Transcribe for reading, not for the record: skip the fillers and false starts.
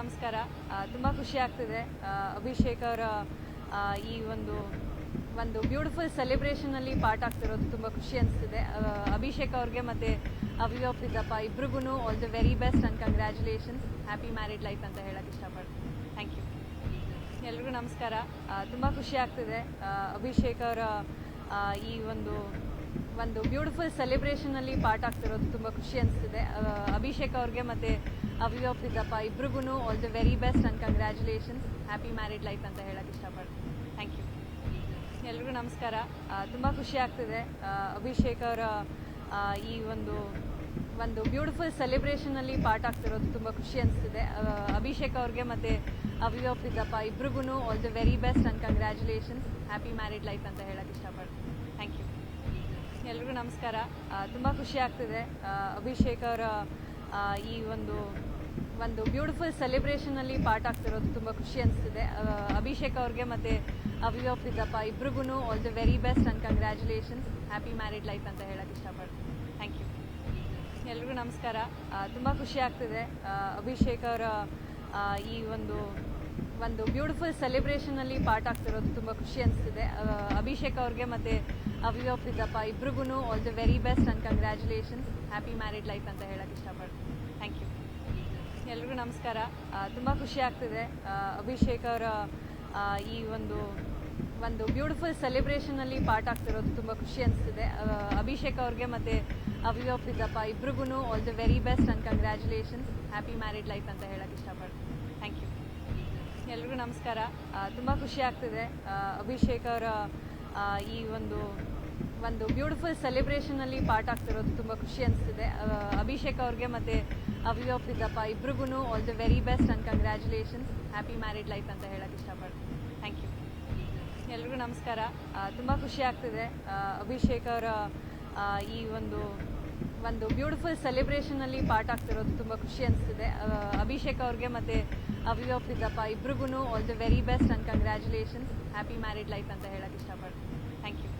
ನಮಸ್ಕಾರ. ತುಂಬ ಖುಷಿ ಆಗ್ತಿದೆ. ಅಭಿಷೇಕ್ ಅವರ ಈ ಒಂದು ಬ್ಯೂಟಿಫುಲ್ ಸೆಲೆಬ್ರೇಷನಲ್ಲಿ ಪಾರ್ಟ್ ಆಗ್ತಿರೋದು ತುಂಬ ಖುಷಿ ಅನಿಸ್ತಿದೆ. ಅಭಿಷೇಕ್ ಅವ್ರಿಗೆ ಮತ್ತು ಅವಿವಾ ಪಿದ್ದಪ್ಪ ಇಬ್ರಿಗೂ all the very best and congratulations. Happy married life ಅಂತ ಹೇಳಕ್ಕೆ ಇಷ್ಟಪಡ್ತೀನಿ. Thank you. ಎಲ್ರಿಗೂ ನಮಸ್ಕಾರ. ತುಂಬ ಖುಷಿ ಆಗ್ತಿದೆ. ಅಭಿಷೇಕ್ ಅವರ ಈ ಒಂದು ಬ್ಯೂಟಿಫುಲ್ ಸೆಲೆಬ್ರೇಷನಲ್ಲಿ ಪಾರ್ಟ್ ಆಗ್ತಿರೋದು ತುಂಬ ಖುಷಿ ಅನಿಸ್ತಿದೆ. ಅಭಿಷೇಕ್ ಅವ್ರಿಗೆ ಮತ್ತು ಅವಿವಾ ಪಿದ್ದಪ್ಪ ಇಬ್ರಿಗೂ all the very best and congratulations. Happy married life ಅಂತ ಹೇಳಕ್ಕೆ ಇಷ್ಟಪಡ್ತೀನಿ. Thank you. ಎಲ್ರಿಗೂ ನಮಸ್ಕಾರ. ತುಂಬ ಖುಷಿ ಆಗ್ತಿದೆ. ಅಭಿಷೇಕ್ ಅವರ ಈ ಒಂದು ಬ್ಯೂಟಿಫುಲ್ ಸೆಲೆಬ್ರೇಷನಲ್ಲಿ ಪಾರ್ಟ್ ಆಗ್ತಿರೋದು ತುಂಬ ಖುಷಿ ಅನಿಸ್ತಿದೆ. ಅಭಿಷೇಕ್ ಅವ್ರಿಗೆ ಮತ್ತು ಅವಿವಾ ಪಿದ್ದಪ್ಪ ಇಬ್ರಿಗೂ all the very best and congratulations. Happy married life ಅಂತ ಹೇಳಕ್ಕೆ ಇಷ್ಟಪಡ್ತೀನಿ. Thank you. ಎಲ್ರಿಗೂ ನಮಸ್ಕಾರ. ತುಂಬ ಖುಷಿ ಆಗ್ತಿದೆ. ಅಭಿಷೇಕ್ ಅವರ ಈ ಒಂದು ಬ್ಯೂಟಿಫುಲ್ ಸೆಲೆಬ್ರೇಷನಲ್ಲಿ ಪಾರ್ಟ್ ಆಗ್ತಿರೋದು ತುಂಬ ಖುಷಿ ಅನಿಸ್ತಿದೆ. ಅಭಿಷೇಕ್ ಅವ್ರಿಗೆ ಮತ್ತು ಅವಿವಾ ಪಿದ್ದಪ್ಪ ಇಬ್ರಿಗೂ all the very best and congratulations. Happy married life ಅಂತ ಹೇಳಕ್ಕೆ ಇಷ್ಟಪಡ್ತೀನಿ. Thank you. ಎಲ್ರಿಗೂ ನಮಸ್ಕಾರ. ತುಂಬ ಖುಷಿ ಆಗ್ತಿದೆ. ಅಭಿಷೇಕ್ ಅವರ ಈ ಒಂದು ಬ್ಯೂಟಿಫುಲ್ ಸೆಲೆಬ್ರೇಷನಲ್ಲಿ ಪಾರ್ಟ್ ಆಗ್ತಿರೋದು ತುಂಬ ಖುಷಿ ಅನಿಸ್ತಿದೆ. ಅಭಿಷೇಕ್ ಅವ್ರಿಗೆ ಮತ್ತು ಅವಿವಾ ಪಿದ್ದಪ್ಪ ಇಬ್ರಿಗೂ all the very best and congratulations. Happy married life ಅಂತ ಹೇಳಕ್ಕೆ ಇಷ್ಟಪಡ್ತೀನಿ. Thank you. ಎಲ್ರಿಗೂ ನಮಸ್ಕಾರ. ತುಂಬ ಖುಷಿ ಆಗ್ತಿದೆ. ಅಭಿಷೇಕ್ ಅವರ ಈ ಒಂದು ಬ್ಯೂಟಿಫುಲ್ ಸೆಲೆಬ್ರೇಷನಲ್ಲಿ ಪಾರ್ಟ್ ಆಗ್ತಿರೋದು ತುಂಬ ಖುಷಿ ಅನಿಸ್ತಿದೆ. ಅಭಿಷೇಕ್ ಅವ್ರಿಗೆ ಮತ್ತು ಅವಿವಾ ಪಿದ್ದಪ್ಪ ಇಬ್ರಿಗೂ all the very best and congratulations. Happy married life ಅಂತ ಹೇಳಕ್ಕೆ ಇಷ್ಟಪಡ್ತೀನಿ. Thank you. ಎಲ್ರಿಗೂ ನಮಸ್ಕಾರ. ತುಂಬ ಖುಷಿ ಆಗ್ತಿದೆ. ಅಭಿಷೇಕ್ ಅವರ ಈ ಒಂದು ಬ್ಯೂಟಿಫುಲ್ ಸೆಲೆಬ್ರೇಷನಲ್ಲಿ ಪಾರ್ಟ್ ಆಗ್ತಿರೋದು ತುಂಬ ಖುಷಿ ಅನಿಸ್ತಿದೆ. ಅಭಿಷೇಕ್ ಅವ್ರಿಗೆ ಮತ್ತು ಅವಿವಾ ಪಿದ್ದಪ್ಪ ಇಬ್ರಿಗೂ all the very best and congratulations. Happy married life ಅಂತ ಹೇಳಕ್ಕೆ ಇಷ್ಟಪಡ್ತೀನಿ. Thank you. ಎಲ್ರಿಗೂ ನಮಸ್ಕಾರ. ತುಂಬ ಖುಷಿ ಆಗ್ತಿದೆ. ಅಭಿಷೇಕ್ ಅವರ ಈ ಒಂದು ಬ್ಯೂಟಿಫುಲ್ ಸೆಲೆಬ್ರೇಷನಲ್ಲಿ ಪಾರ್ಟ್ ಆಗ್ತಿರೋದು ತುಂಬ ಖುಷಿ ಅನಿಸ್ತಿದೆ. ಅಭಿಷೇಕ್ ಅವ್ರಿಗೆ ಮತ್ತು ಅವಿವಾ ಪಿದ್ದಪ್ಪ ಇಬ್ರಿಗೂ all the very best and congratulations. Happy married life ಅಂತ ಹೇಳಕ್ಕೆ ಇಷ್ಟಪಡ್ತೀನಿ. Thank you.